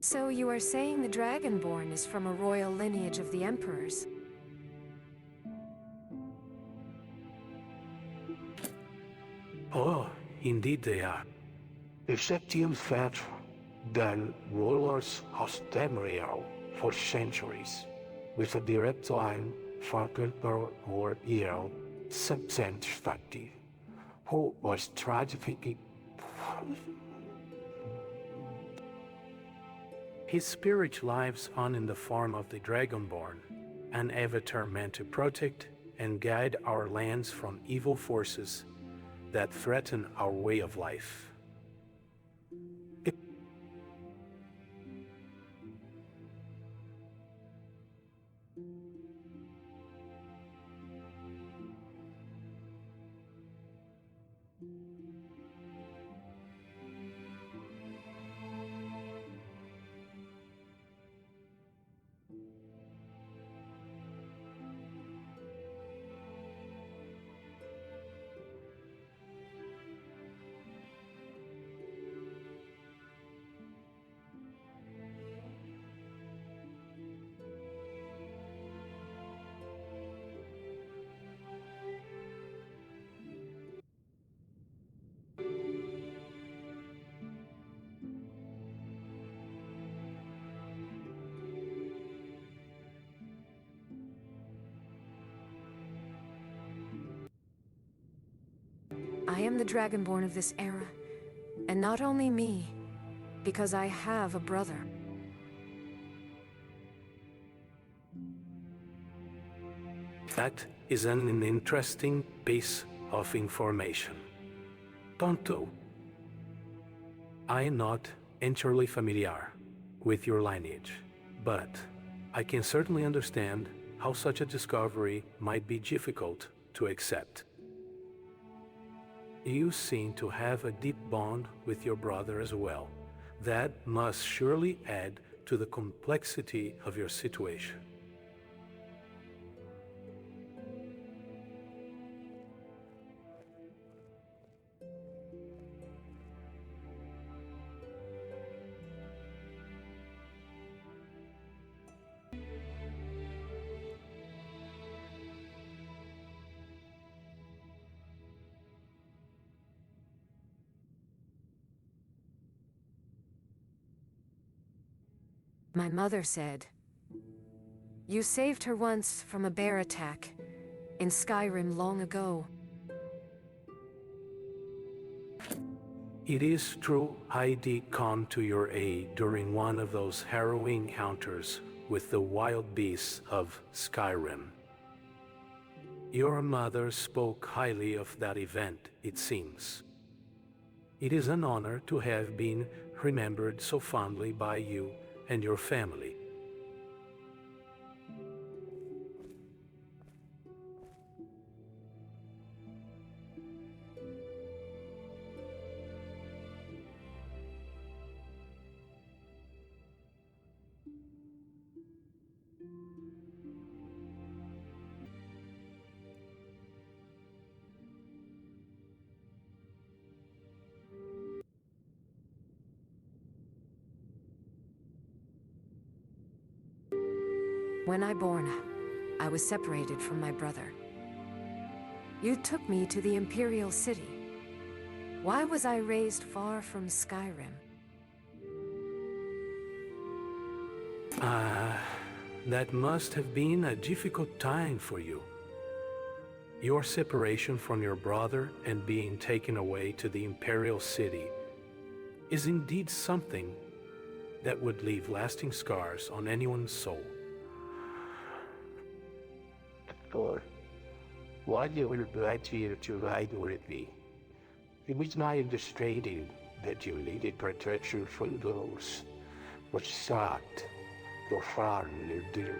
So you are saying the dragonborn is from a royal lineage of the emperors? Oh, indeed they are. The Septium fed the rulers of Temerial for centuries, with a direct line from Emperor or Earl Septensfati, who was tragically. His spirit lives on in the form of the dragonborn, an avatar meant to protect and guide our lands from evil forces that threaten our way of life. I am the dragonborn of this era, and not only me, because I have a brother. That is an interesting piece of information. Tonto, I am not entirely familiar with your lineage, but I can certainly understand how such a discovery might be difficult to accept. You seem to have a deep bond with your brother as well. That must surely add to the complexity of your situation. My mother said, "You saved her once from a bear attack in Skyrim long ago." It is true I did come to your aid during one of those harrowing encounters with the wild beasts of Skyrim. Your mother spoke highly of that event, it seems. It is an honor to have been remembered so fondly by you and your family. When I born, I was separated from my brother. You took me to the imperial city. Why was I raised far from Skyrim? That must have been a difficult time for you. Your separation from your brother and being taken away to the imperial city is indeed something that would leave lasting scars on anyone's soul. Or why you will invite here to ride with me? It was my understanding that you needed protection from those who sought your farm and their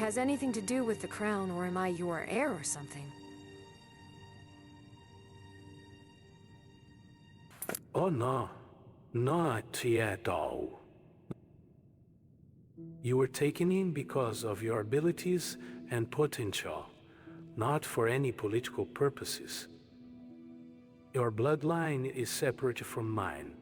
has anything to do with the crown, or am I your heir or something? Oh no, not yet all. You were taken in because of your abilities and potential, not for any political purposes. Your bloodline is separate from mine.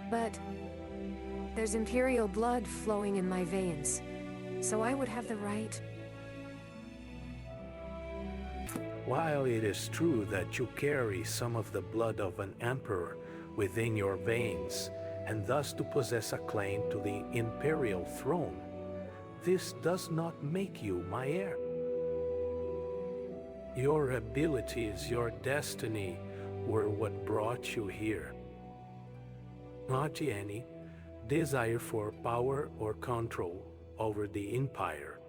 But there's imperial blood flowing in my veins, so I would have the right. While it is true that you carry some of the blood of an emperor within your veins, and thus to possess a claim to the imperial throne, this does not make you my heir. Your abilities, your destiny, were what brought you here. Not any desire for power or control over the empire.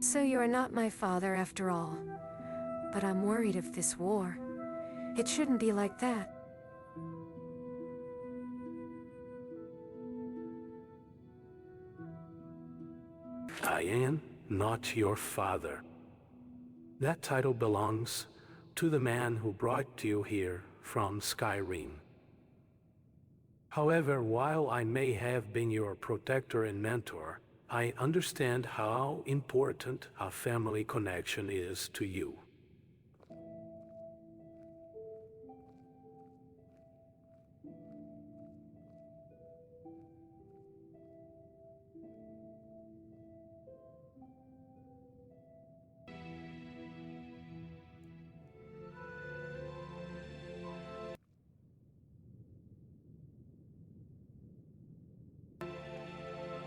So you're not my father after all. But I'm worried of this war. It shouldn't be like that. I am not your father. That title belongs to the man who brought you here from Skyrim. However, while I may have been your protector and mentor, I understand how important a family connection is to you.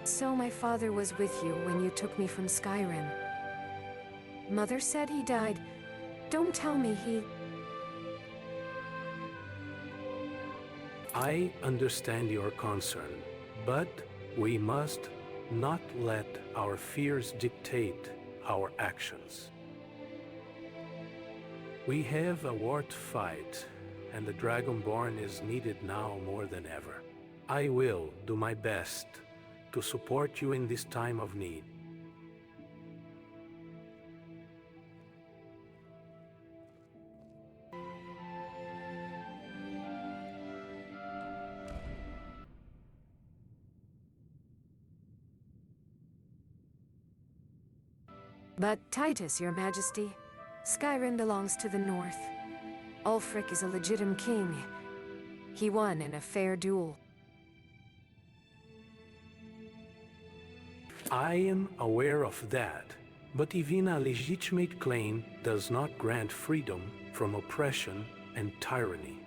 So my father was with you when you took me from Skyrim. Mother said he died. Don't tell me he... I understand your concern, but we must not let our fears dictate our actions. We have a war to fight, and the dragonborn is needed now more than ever. I will do my best to support you in this time of need. But Titus, your majesty, Skyrim belongs to the north. Ulfric is a legitimate king. He won in a fair duel. I am aware of that, but even a legitimate claim does not grant freedom from oppression and tyranny.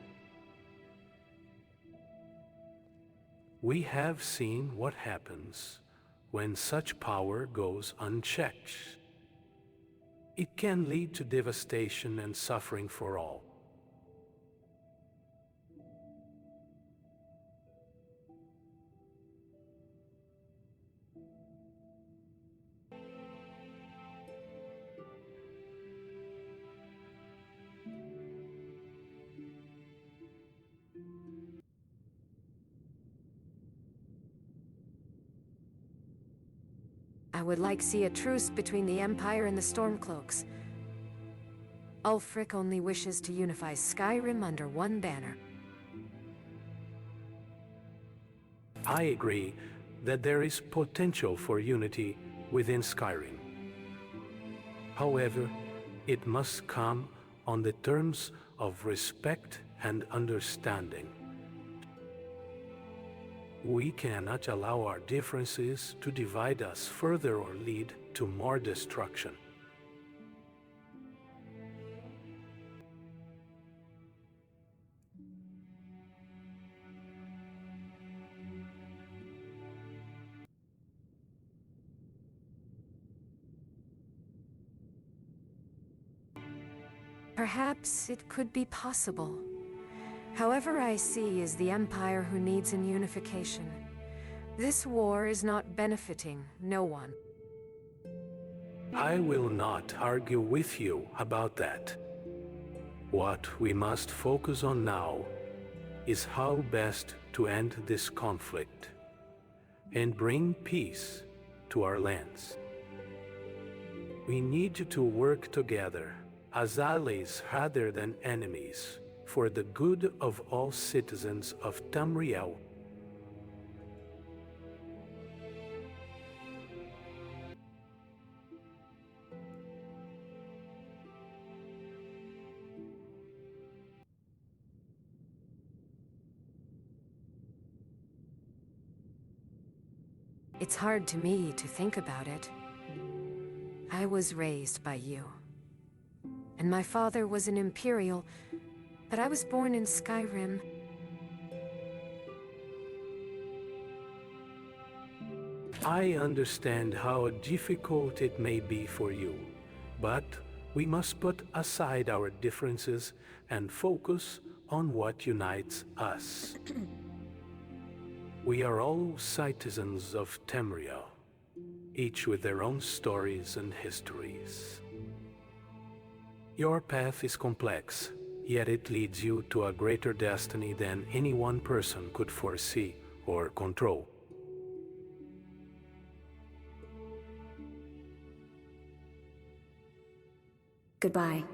We have seen what happens when such power goes unchecked. It can lead to devastation and suffering for all. I would like to see a truce between the Empire and the Stormcloaks. Ulfric only wishes to unify Skyrim under one banner. I agree that there is potential for unity within Skyrim. However, it must come on the terms of respect and understanding. We cannot allow our differences to divide us further or lead to more destruction. Perhaps it could be possible. However, I see is the Empire who needs an unification. This war is not benefiting no one. I will not argue with you about that. What we must focus on now is how best to end this conflict and bring peace to our lands. We need to work together as allies rather than enemies for the good of all citizens of Tamriel. It's hard to me to think about it. I was raised by you. And my father was an imperial, but I was born in Skyrim. I understand how difficult it may be for you, but we must put aside our differences and focus on what unites us. We are all citizens of Tamriel, each with their own stories and histories. Your path is complex, yet it leads you to a greater destiny than any one person could foresee or control. Goodbye.